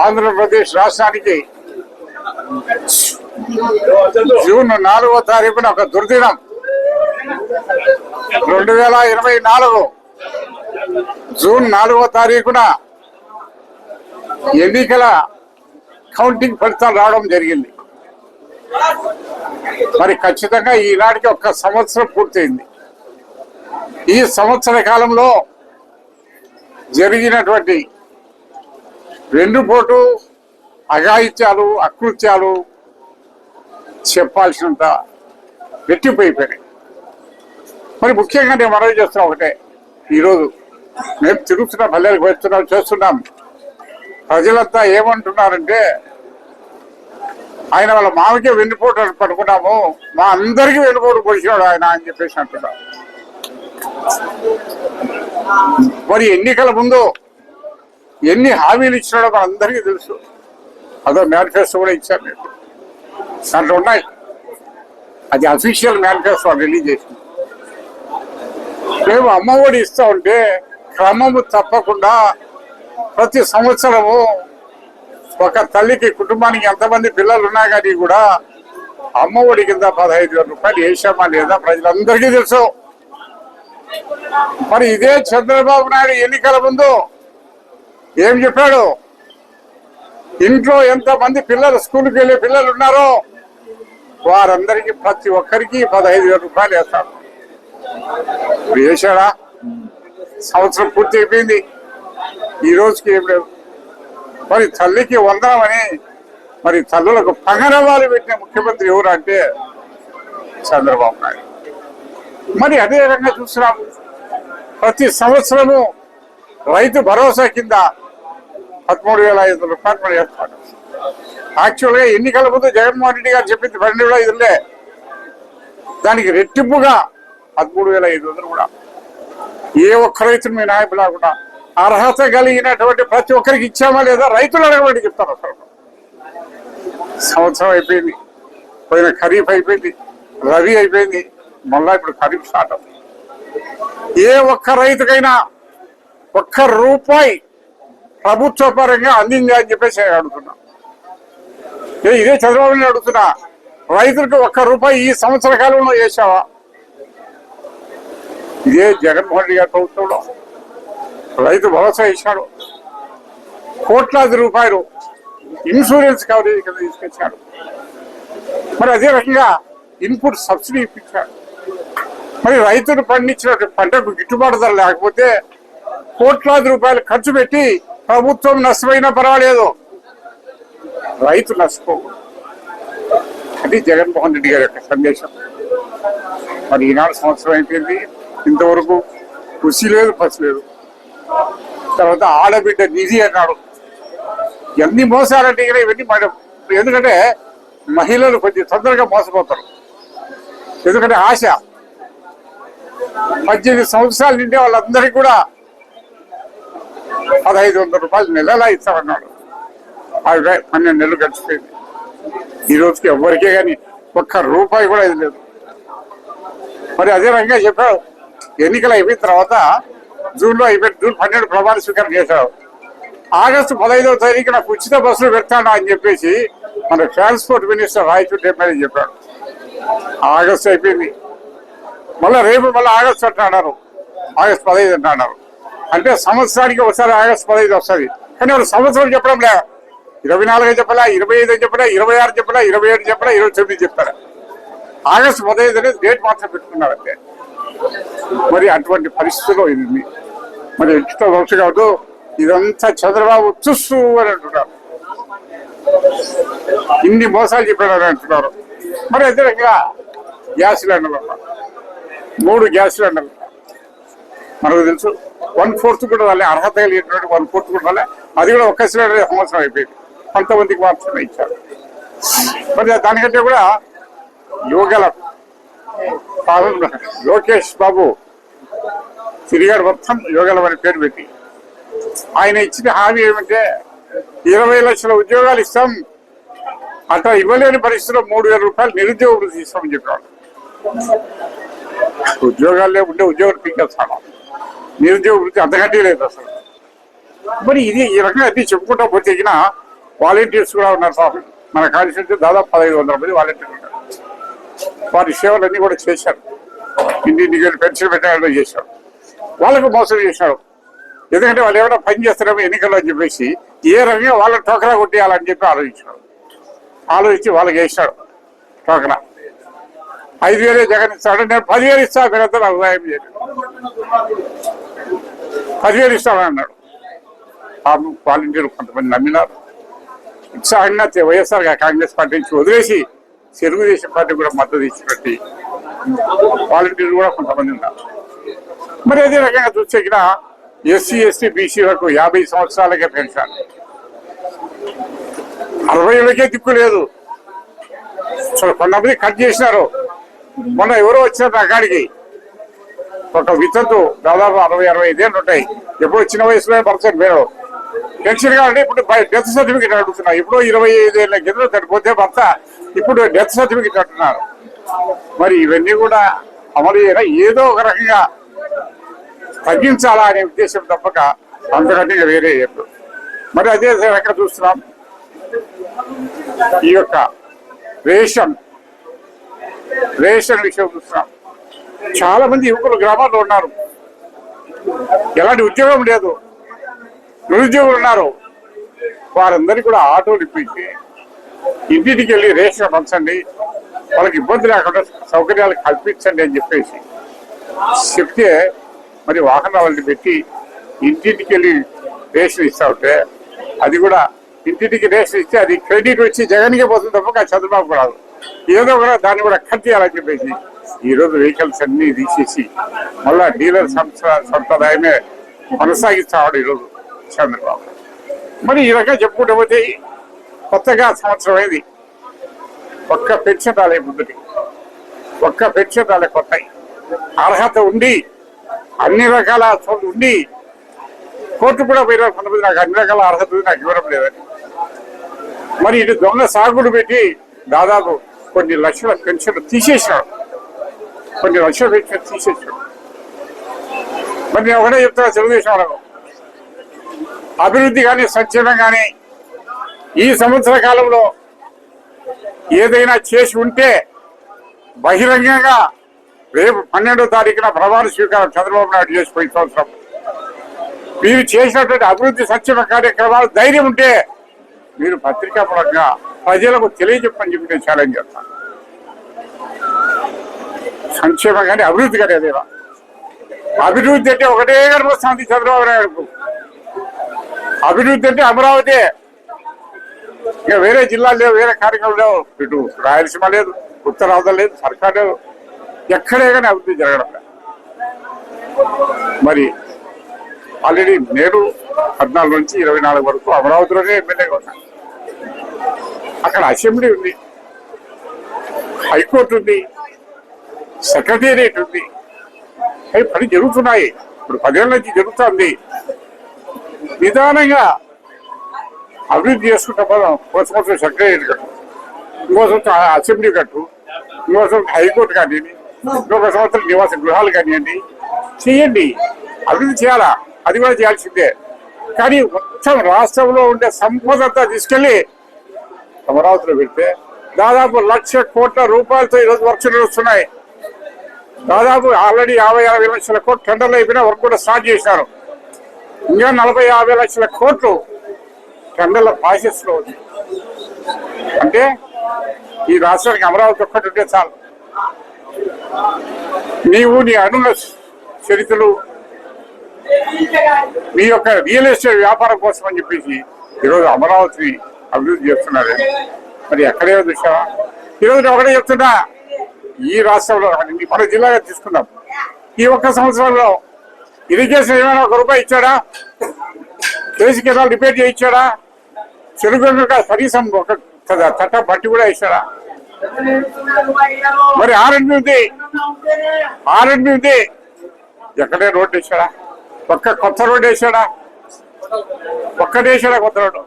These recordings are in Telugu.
ఆంధ్రప్రదేశ్ రాష్ట్రానికి జూన్ 4వ తారీఖున ఒక దుర్దినం. 2024 జూన్ 4వ తారీఖున ఎన్నికల కౌంటింగ్ ఫలితాలు రావడం జరిగింది. మరి ఖచ్చితంగా ఈనాటికి ఒక సంవత్సరం పూర్తయింది. ఈ సంవత్సర కాలంలో జరిగినటువంటి వెన్నుపోటు, అఘాయిత్యాలు, అకృత్యాలు చెప్పాల్సినంత రెట్టిపోయిపోయినాయి. మరి ముఖ్యంగా నేను మనవి చేస్తున్నా ఒకటే, ఈరోజు మేము తిరుగుతున్న పల్లెలకు చేస్తున్నాం. ప్రజలంతా ఏమంటున్నారంటే, ఆయన వాళ్ళ మామకే వెన్నుపోటు పడుకున్నాము, మా అందరికీ వెన్నుపోటు పొడిచినాడు ఆయన అని చెప్పేసి అంటున్నారు. మరి ఎన్నికల ముందు ఎన్ని హామీలు ఇచ్చినాడో మనందరికీ తెలుసు. అదో మేనిఫెస్టో కూడా ఇచ్చారు. మీకు దాంట్లో ఉన్నాయి. అది అఫీషియల్ మేనిఫెస్టో రిలీజ్ చేసింది. మేము అమ్మఒడి ఇస్తా ఉంటే క్రమము తప్పకుండా ప్రతి సంవత్సరము ఒక తల్లికి, కుటుంబానికి ఎంతమంది పిల్లలు ఉన్నా కానీ కూడా అమ్మఒడి కింద 15,000 రూపాయలు వేసామా లేదా ప్రజలందరికీ తెలుసు. మరి ఇదే చంద్రబాబు నాయుడు ఎన్నికల ముందు ఏం చెప్పాడు? ఇంట్లో ఎంతమంది పిల్లలు, స్కూల్కి వెళ్ళే పిల్లలు ఉన్నారో వారందరికీ ప్రతి ఒక్కరికి 15,000 రూపాయలు వేస్తాడు. వేశాడా? సంవత్సరం పూర్తి అయిపోయింది, ఈ రోజుకి ఏం లేదు. మరి తల్లికి వందనమని మరి తల్లులకు పగరవాళ్ళు పెట్టిన ముఖ్యమంత్రి ఎవరు అంటే చంద్రబాబు నాయుడు. మరి అదే రకంగా చూస్తున్నాము, ప్రతి సంవత్సరము రైతు భరోసా కింద 13,500 రూపాయలు మనం వేస్తాడు. యాక్చువల్గా ఎన్నికల ముందు జగన్మోహన్ రెడ్డి గారు చెప్పింది 12,500, దానికి రెట్టింపుగా 13,500 కూడా ఏ ఒక్క రైతులు మీ నాయకులు కూడా అర్హత కలిగినటువంటి ప్రతి ఒక్కరికి ఇచ్చామా లేదా రైతులు అడగబడి చెప్తారు. అసలు సంవత్సరం అయిపోయింది, పోయిన ఖరీఫ్ అయిపోయింది, రవి అయిపోయింది, మళ్ళా ఇప్పుడు ఖరీఫ్ స్టార్ట్ అవుతుంది. ఏ ఒక్క రైతుకైనా ఒక్క రూపాయి ప్రభుత్వ పరంగా అందింది అని చెప్పేసి అడుగుతున్నా. ఇదే చంద్రబాబుని అడుగుతున్నా, రైతులకు ఒక్క రూపాయి ఈ సంవత్సర కాలంలో వేసావా? ఇదే జగన్మోహన్ రెడ్డి గారి ప్రభుత్వంలో రైతు భరోసా ఇచ్చాడు, కోట్లాది రూపాయలు ఇన్సూరెన్స్ కవరేజ్ కింద తీసుకొచ్చాడు. మరి అదే రకంగా ఇన్పుట్ సబ్సిడీ ఇప్పించాడు. మరి రైతులు పండించిన పంటకు గిట్టుబాటు ధర లేకపోతే కోట్లాది రూపాయలు ఖర్చు పెట్టి ప్రభుత్వం నష్టమైనా పర్వాలేదు, రైతు నష్టపోకూడదు. అది జగన్మోహన్ రెడ్డి గారి యొక్క సందేశం. మరి ఈనాడు సంవత్సరం అయిపోయింది, ఇంతవరకు కృషి లేదు, పసి లేదు. తర్వాత ఆడబిడ్డ నిధి అన్నాడు. ఎన్ని మోసాలంటే ఇవన్నీ మేడం. ఎందుకంటే మహిళలు కొంచెం తొందరగా మోసపోతారు. ఎందుకంటే ఆశ, 18 సంవత్సరాలు నిండే వాళ్ళందరికీ కూడా 1,500 రూపాయలు నెలలా ఇస్తామన్నాడు. 12 నెలలు గడిచిపోయింది. ఈ రోజుకి ఎవరికే కానీ ఒక్క రూపాయి కూడా ఇది లేదు. మరి అదే రకంగా చెప్పాడు, ఎన్నికలు అయిపోయిన తర్వాత జూన్లో అయిపోయింది, జూన్ 12 ప్రమాణ స్వీకారం చేశాడు. ఆగస్టు 15వ తారీఖు నాకు ఉచిత బస్సులు పెడతాను అని చెప్పేసి మన ట్రాన్స్పోర్ట్ మినిస్టర్ రాయచూటి ఎమ్మెల్యే చెప్పాడు. ఆగస్టు అయిపోయింది, మళ్ళీ రేపు ఆగస్టు అంటున్నారు, ఆగస్టు 15 అంటున్నారు. అంటే సంవత్సరానికి ఒకసారి ఆగస్టు 15 వస్తుంది. కానీ వాళ్ళు సంవత్సరం చెప్పడం లే, 24 చెప్పలా, 25 చెప్పలా, 26 చెప్పలా, 27 చెప్పలా, 29 చెప్తారా. ఆగస్టు 15 అనేది డేట్ మాత్రం పెట్టుకున్నారంటే. మరి అటువంటి పరిస్థితిలో ఇది మరి ఎంత దోష కాదు. ఇదంతా చంద్రబాబు చుస్సు అని అంటున్నారు, ఇన్ని మోసాలు చెప్పారని అంటున్నారు. మరి అదే రకంగా గ్యాస్ సిలిండర్లు, 3 గ్యాస్ సిలిండర్లు మనకు తెలుసు. 1/4 కూడా రాలే, అర్హత కలిగినటువంటి 1/4 కూడా రాలే. అది కూడా ఒక్క సిలిండర్ సంవత్సరం అయిపోయింది, కొంతమందికి మాత్రమే ఇచ్చారు. మరి దానికంటే కూడా యువగల లోకేష్ బాబు తిరిగాడు, మొత్తం యువగలం అని పేరు పెట్టి. ఆయన ఇచ్చిన హామీ ఏమంటే 20 లక్షల ఉద్యోగాలు ఇస్తాం, అట్లా ఇవ్వలేని పరిస్థితిలో 3,000 రూపాయలు నిరుద్యోగ వృత్తి ఇస్తామని చెప్పాడు. ఉద్యోగాల్లో ఉండే ఉద్యోగం పీకేస్తాను, నిరుద్యోగ వృత్తి అంతకంటే లేదు అసలు. మరి ఇది ఈ రకంగా అన్ని చెప్పుకుంటా పోతే వాలంటీర్స్ కూడా ఉన్నారు పాపం. మన కాన్స్టిట్యూన్సీ దాదాపు 1500 మంది వాలంటీర్లు ఉన్నారు. వారి సేవలన్నీ కూడా చేశారు. ఇంటింటికి వెళ్ళి పెన్షన్ పెట్టాలని చేశారు. వాళ్ళకు మోసం చేశాడు. ఎందుకంటే వాళ్ళు ఏమైనా పని చేస్తారేమో ఎన్నికల్లో అని చెప్పేసి ఏ రకంగా వాళ్ళని టోకరా కొట్టేయాలని చెప్పి ఆలోచించి వాళ్ళకి వేసాడు టోకరా. 5,000 జగన్ ఇస్తాడు, నేను 10,000 ఇస్తాను, మీరంతా నాకు సాయం చేయలేదు, 10,000 ఇస్తామని అన్నాడు. వాలంటీర్లు కొంతమంది నమ్మినారు. ఉత్సాహంగా వైఎస్ఆర్ కాంగ్రెస్ పార్టీ నుంచి వదిలేసి తెలుగుదేశం పార్టీ కూడా మద్దతు ఇచ్చినట్టు వాలంటీర్లు కూడా కొంతమంది ఉన్నారు. మరి అదే రకంగా చూస్తే ఇక్కడ ఎస్సీ ఎస్టీ బీసీ వరకు 50 సంవత్సరాలకే పెన్షన్, 60 ఏళ్ళకే దిక్కు లేదు. కొంతమంది కట్ చేసినారు. మొన్న ఎవరో వచ్చినారు నా కాడికి, ఒక వితంతు దాదాపు 60-65 ఏళ్ళు ఉంటాయి. ఎప్పుడు చిన్న వయసులో పర్సెంట్ మీరు పెన్షన్ కావాలంటే ఇప్పుడు డెత్ సర్టిఫికేట్ అడుగుతున్నారు. ఇప్పుడు 25 ఏళ్ళ కింద చనిపోతే భర్త ఇప్పుడు డెత్ సర్టిఫికేట్ అంటున్నారు. మరి ఇవన్నీ కూడా అమలు చేయరా, ఏదో ఒక రకంగా తగ్గించాలా అనే ఉద్దేశం తప్పక అంతకంటే వేరే లేదు. మరి అదే రకంగా చూస్తున్నాం. ఈ యొక్క రేషన్ విషయం చూస్తున్నాం. చాలా మంది యువకులు గ్రామాల్లో ఉన్నారు, ఎలాంటి ఉద్యోగం లేదు, నిరుద్యోగులు ఉన్నారు. వారందరికీ కూడా ఆటోలు ఇప్పించి ఇంటికి వెళ్ళి రేషన్ పంచండి, వాళ్ళకి ఇబ్బంది లేకుండా సౌకర్యాలు కల్పించండి అని చెప్పేసి చెప్తే మరి వాహనాలను పెట్టి ఇంటింటికి వెళ్ళి రేషన్ ఇస్తా ఉంటే అది కూడా ఇంటింటికి రేషన్ ఇస్తే అది క్రెడిట్ వచ్చి జగన్కే పోతుంది తప్ప చంద్రబాబు రాదు. ఏదో కూడా దాన్ని కూడా కట్ చేయాలని చెప్పేసి ఈరోజు వెహికల్స్ అన్ని తీసేసి మళ్ళా డీలర్ సంప్రదాయమే కొనసాగిస్తాడు ఈరోజు చంద్రబాబు. మరి ఈ రకంగా చెప్పుకుంటూ పోతే కొత్తగా సంవత్సరం అయింది. ఒక్క పెన్షన్ రాలే ముందుకి, ఒక్క పెన్షన్ రాలే కొత్త అర్హత ఉండి అన్ని రకాల ఉండి కోర్టు కూడా పోయినా కొంతమంది నాకు అన్ని రకాల అర్హత ఉంది, నాకు ఇవ్వడం లేదని. మరి ఇటు దొంగ సాగుడు పెట్టి దాదాపు కొన్ని లక్షల పెన్షన్ తీసేసాడు, కొన్ని లక్షల పెన్షన్ తీసేసాడు. మరి నేను ఒకటే చెప్తున్నా తెలుగుదేశం వాళ్ళకు, అభివృద్ధి కానీ సంక్షేమం కానీ ఈ సంవత్సర కాలంలో ఏదైనా చేసి ఉంటే బహిరంగంగా రేపు 12వ తారీఖున ప్రమాణ స్వీకారం చంద్రబాబు నాయుడు చేసిపోయిన సంవత్సరం మీరు చేసినటువంటి అభివృద్ధి సంక్షేమ కార్యక్రమాలు ధైర్యం ఉంటే మీరు పత్రికాపరంగా ప్రజలకు తెలియజెప్పని చెప్పి నేను ఛాలెంజ్ చేస్తాను. సంక్షేమం కానీ అభివృద్ధి కానీ అదేవా. అభివృద్ధి అంటే ఒకటే కనిపిస్తుంది చంద్రబాబు నాయుడుకు. అభివృద్ధి అంటే అమరావతి, ఇక వేరే జిల్లాలు లేవు, వేరే కార్యక్రమాలు లేవు, ఇటు రాయలసీమ లేదు, ఉత్తరాంధ్ర లేదు, సర్కార్ లేదు, ఎక్కడే కానీ అభివృద్ధి జరగడం. మరి ఆల్రెడీ నేను 14 నుంచి 24 వరకు అమరావతిలోనే ఎమ్మెల్యేగా ఉన్నాను. అక్కడ అసెంబ్లీ ఉంది, హైకోర్టు ఉంది, సెక్రటేరియట్ ఉంది, అవి పని జరుగుతున్నాయి. ఇప్పుడు 10 ఏళ్ళ నుంచి జరుగుతుంది. నిదానంగా అభివృద్ధి చేసుకుంటా మనం. ఒక సంవత్సరం సెక్రటేరియట్ కట్టు, ఇంకో సంవత్సరం అసెంబ్లీ కట్టు, ఇంకో సంవత్సరం హైకోర్టు కానివ్వండి, ఇంకొక సంవత్సరం నివాస గృహాలు కానివ్వండి, చేయండి. అభివృద్ధి చేయాలా, అది కూడా చేయాల్సిందే. కానీ మొత్తం రాష్ట్రంలో ఉండే సంపద అంతా తీసుకెళ్లి అమరావతిలో పెడితే దాదాపు 1,00,000 కోట్ల రూపాయలతో ఈరోజు వర్క్స్ నడుస్తున్నాయి. దాదాపు ఆల్రెడీ 50-60 లక్షల కోట్లు టెండర్లు అయిపోయినా వర్క్ కూడా స్టార్ట్ చేశారు. ఇంకా 40-50 లక్షల కోట్లు టెండర్ల ప్రాసెస్ లో ఉంది. అంటే ఈ రాష్ట్రానికి అమరావతి ఒక్కటి ఉంటే చాలు. నీవు నీ అనుల చరిత్రలు మీ యొక్క రియల్ ఎస్టేట్ వ్యాపారం కోసం అని చెప్పేసి ఈరోజు అమరావతిని అభివృద్ధి చేస్తున్నారు. మరి ఎక్కడే చూసావా? ఈరోజు ఒకటే చెప్తున్నా, ఈ రాష్ట్రంలో మన జిల్లాగా తీసుకుందాం, ఈ ఒక్క సంవత్సరంలో ఇరిగేషన్ ఏమైనా ₹1 ఇచ్చాడా? కేసీ కెనాల్ రిపేర్ చేయించాడా? చెరుకు కనీసం ఒక తట్ట బట్టి కూడా ఇచ్చాడా? మరి ఆర్ఎండ్బి ఉంది, ఎక్కడే రోడ్డు వేసాడా? ఒక్క కొత్త రోడ్డు వేసాడా? ఒక్కటేసాడా కొత్త రోడ్డు?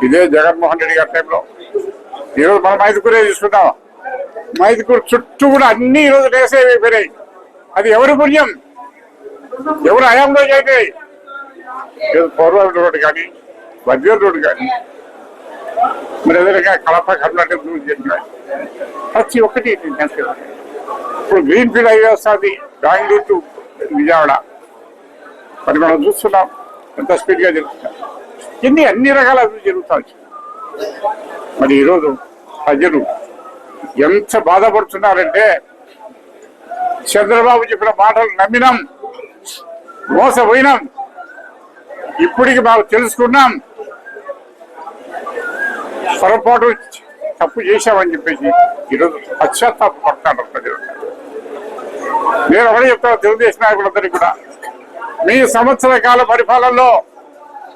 ఇదే జగన్మోహన్ రెడ్డి గారి టైంలో. ఈరోజు మనం మైదుకూరే తీసుకుందాం, మైదుకూరు చుట్టూ కూడా అన్ని ఈరోజు వేసేపోయినాయి. అది ఎవరి పుణ్యం, ఎవరు హయాంలో చేయాలి? పూర్వ రోడ్డు కానీ, మధ్య రోడ్డు కానీ, మరి ఎదురుగా కడప కర్ణాటక చెప్పినాయి ప్రతి ఒక్కటి ఇప్పుడు గ్రీన్ ఫీల్డ్ హైవే వస్తుంది బెంగళూరు టు విజయవాడ. మరి మనం చూస్తున్నాం ఎంత స్పీడ్గా జరుగుతున్నాం. అన్ని రకాల అభివృద్ధి జరుగుతాయి. మరి ఈరోజు ప్రజలు ఎంత బాధపడుతున్నారంటే చంద్రబాబు చెప్పిన మాటలు నమ్మినాం, మోసపోయినాం. ఇప్పటికి బాగా తెలుసుకున్నాం, పొరపాటు తప్పు చేశామని చెప్పేసి ఈరోజు పశ్చాత్తాప పడుతున్నారు ప్రజలు. నేను ఒకటే చెప్తాను తెలుగుదేశం నాయకులందరికీ కూడా, మీ సంవత్సర కాల పరిపాలనలో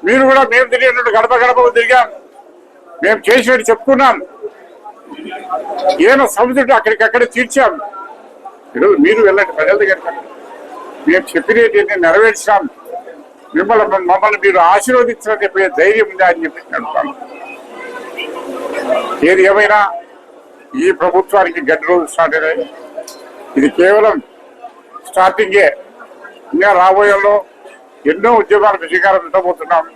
మీరు కూడా మేము తిరిగినట్టు గడప గడప తిరిగాం, మేము చేసినట్టు చెప్పుకున్నాం, ఏమైనా సమస్యలు అక్కడికక్కడే తీర్చాం. ఈరోజు మీరు వెళ్ళండి ప్రజల దగ్గర, మేము చెప్పినవి నెరవేర్చాం, మమ్మల్ని మీరు ఆశీర్వదించాలని చెప్పే ధైర్యం ఉందా అని చెప్పి అడుగుతాను. ఏది ఏమైనా ఈ ప్రభుత్వానికి గడ్డి రోజు స్టార్ట్ అయ్యాయి. ఇది కేవలం స్టార్టింగే. ఇంకా రాబోయేలో ఎన్నో ఉద్యమాలకు శ్రీకారం చుట్టబోతున్నాం.